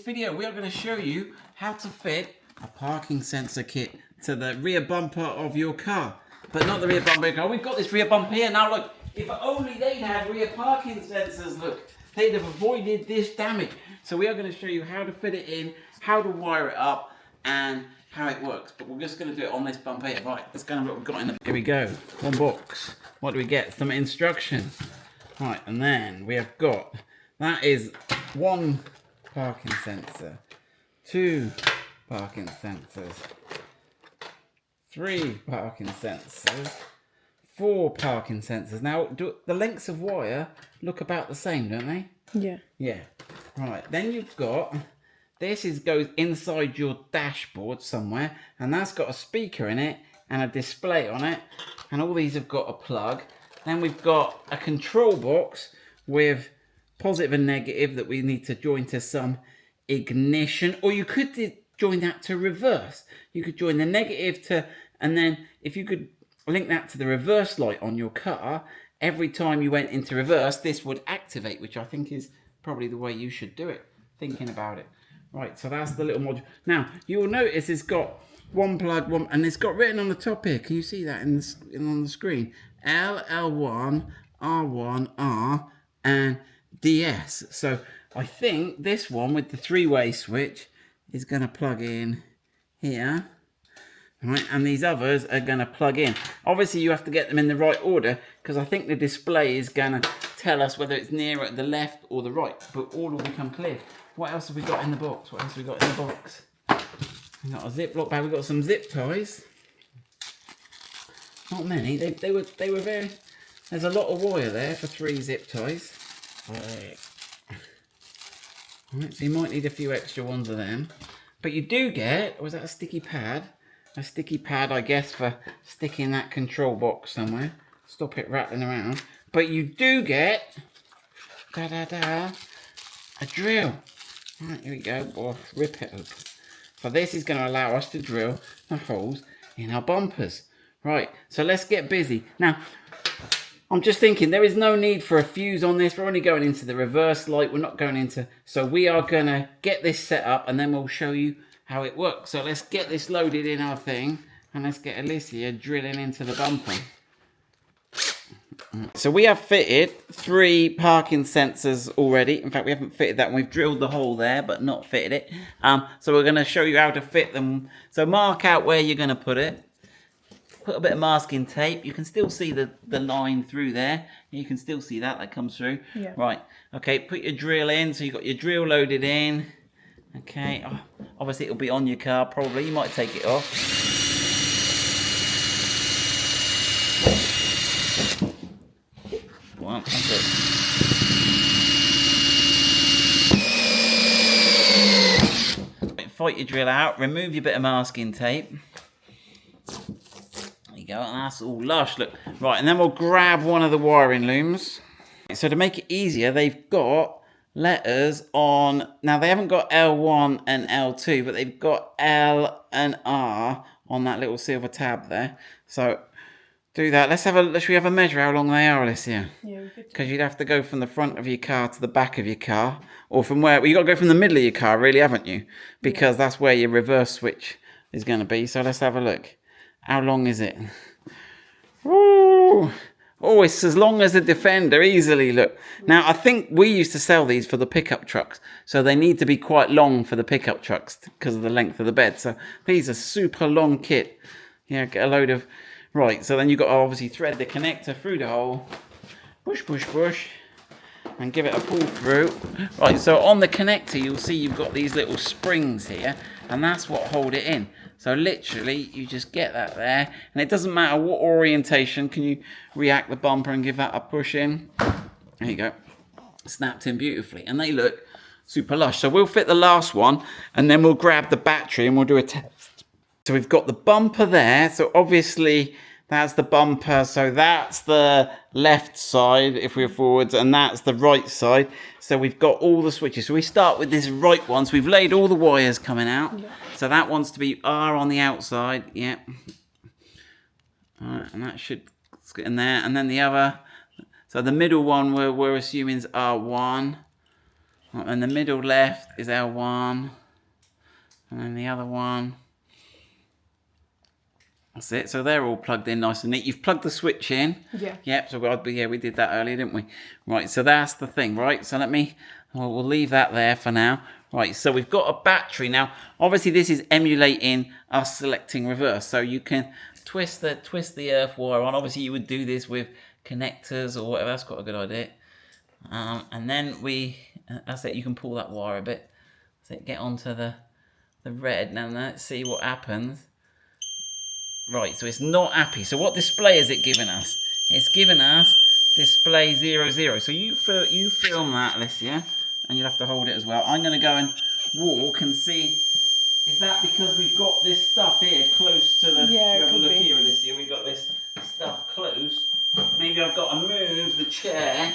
video we are going to show you how to fit a parking sensor kit to the rear bumper of your car. But not the rear bumper of your car. We've got this rear bumper here. Now look, if only they'd had rear parking sensors, look, they'd have avoided this damage. So we are going to show you how to fit it in, how to wire it up, and how it works. But we're just going to do it on this bumper here. Right, that's kind of what we've got in the... Here we go. One box. What do we get? Some instructions. Right, and then we have got... That is one parking sensor, two parking sensors, three parking sensors, four parking sensors. Now, do the lengths of wire look about the same, don't they? Yeah. Yeah. Right. Then you've got goes inside your dashboard somewhere, and that's got a speaker in it and a display on it, and all these have got a plug. Then we've got a control box with positive and negative that we need to join to some ignition, or you could join that to reverse. You could join the negative to, and then if you could link that to the reverse light on your car, every time you went into reverse, this would activate, which I think is probably the way you should do it, thinking about it. Right, so that's the little module. Now, you'll notice it's got one plug, and it's got written on the top here. Can you see that on the screen? L1, R1, R, and DS. So I think this one with the three-way switch is going to plug in here, right? And these others are going to plug in. Obviously, you have to get them in the right order because I think the display is going to tell us whether it's nearer the left or the right. But all will become clear. What else have we got in the box? What else have we got in the box? We've got a Ziploc bag. We've got some zip ties. Not many. They were very. There's a lot of wire there for 3 zip ties. Right, so you might need a few extra ones of them. But you do get, was that a sticky pad? A sticky pad, I guess, for sticking that control box somewhere. Stop it rattling around. But you do get, a drill. Right, here we go. Oh, rip it open. So this is going to allow us to drill the holes in our bumpers. Right, so let's get busy. Now, I'm just thinking there is no need for a fuse on this. We're only going into the reverse light. We're not going into... So we are going to get this set up and then we'll show you how it works. So let's get this loaded in our thing and let's get Alicia drilling into the bumper. So we have fitted 3 parking sensors already. In fact, we haven't fitted that one. We've drilled the hole there but not fitted it. So we're going to show you how to fit them. So mark out where you're going to put it. Put a bit of masking tape. You can still see the line through there. You can still see that comes through. Yeah. Right. Okay, put your drill in. So you've got your drill loaded in. Okay. Oh, obviously, it'll be on your car probably. You might take it off. Well, that's it. Fight your drill out. Remove your bit of masking tape. Go, and that's all lush, look. Right, and then we'll grab one of the wiring looms. So to make it easier, they've got letters on... Now, they haven't got L1 and L2, but they've got L and R on that little silver tab there. So do that. Should we have a measure how long they are, Alicia? Yeah, we could. Because you'd have to go from the front of your car to the back of your car. Or from where... Well, you've got to go from the middle of your car, really, haven't you? Because that's where your reverse switch is going to be. So let's have a look. How long is it? Ooh. Oh, it's as long as a Defender, easily, look. Now, I think we used to sell these for the pickup trucks. So they need to be quite long for the pickup trucks because of the length of the bed. So these are super long kit. Yeah, get a load of... Right, so then you've got to obviously thread the connector through the hole. Push, push, push. And give it a pull through. Right, so on the connector, you'll see you've got these little springs here. And that's what hold it in. So literally, you just get that there. And it doesn't matter what orientation. Can you react the bumper and give that a push in? There you go. Snapped in beautifully. And they look super lush. So we'll fit the last one. And then we'll grab the battery and we'll do a test. So we've got the bumper there. So obviously, that's the bumper. So that's the left side if we're forwards. And that's the right side. So we've got all the switches. So we start with this right one. So we've laid all the wires coming out. Yeah. So that wants to be R on the outside. Yeah. All right, and that should get in there. And then the other. So the middle one we're assuming is R1. And the middle left is L1. And then the other one. That's it. So they're all plugged in nice and neat. You've plugged the switch in. Yeah. Yep. So we did that earlier, didn't we? Right. So that's the thing, right? So we'll leave that there for now. Right. So we've got a battery now. Obviously, this is emulating us selecting reverse. So you can twist the earth wire on. Obviously, you would do this with connectors or whatever. That's quite a good idea. And then that's it. You can pull that wire a bit. So get onto the red. Now let's see what happens. Right, so it's not happy. So what display is it giving us? It's giving us display 00. So you film that, Alicia, and you'll have to hold it as well. I'm going to go and walk and see. Is that because we've got this stuff here close to the... Yeah, have a look here, Alicia. We've got this stuff close. Maybe I've got to move the chair.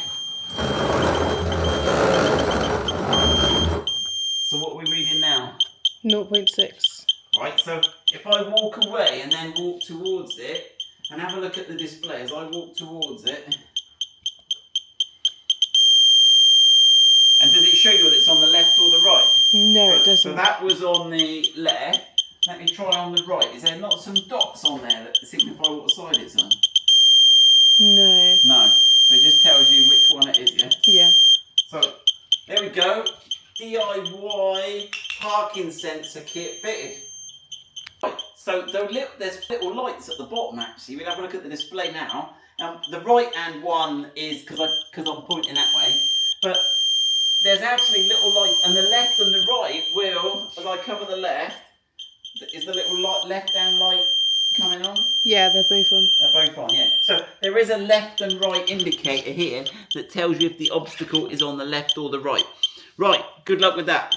So what are we reading now? 0.6. Right, so if I walk away and then walk towards it and have a look at the display as I walk towards it. And does it show you whether it's on the left or the right? No, it doesn't. So that was on the left. Let me try on the right. Is there not some dots on there that signify what side it's on? No. No. So it just tells you which one it is, yeah? Yeah. So there we go. DIY parking sensor kit fitted. So there's little lights at the bottom actually. We'll have a look at the display now. The right hand one is because I'm pointing that way, but there's actually little lights, and the left and the right will, as I cover the left, is the little left hand light coming on? Yeah, they're both on. They're both on, yeah. So there is a left and right indicator here that tells you if the obstacle is on the left or the right. Right, good luck with that.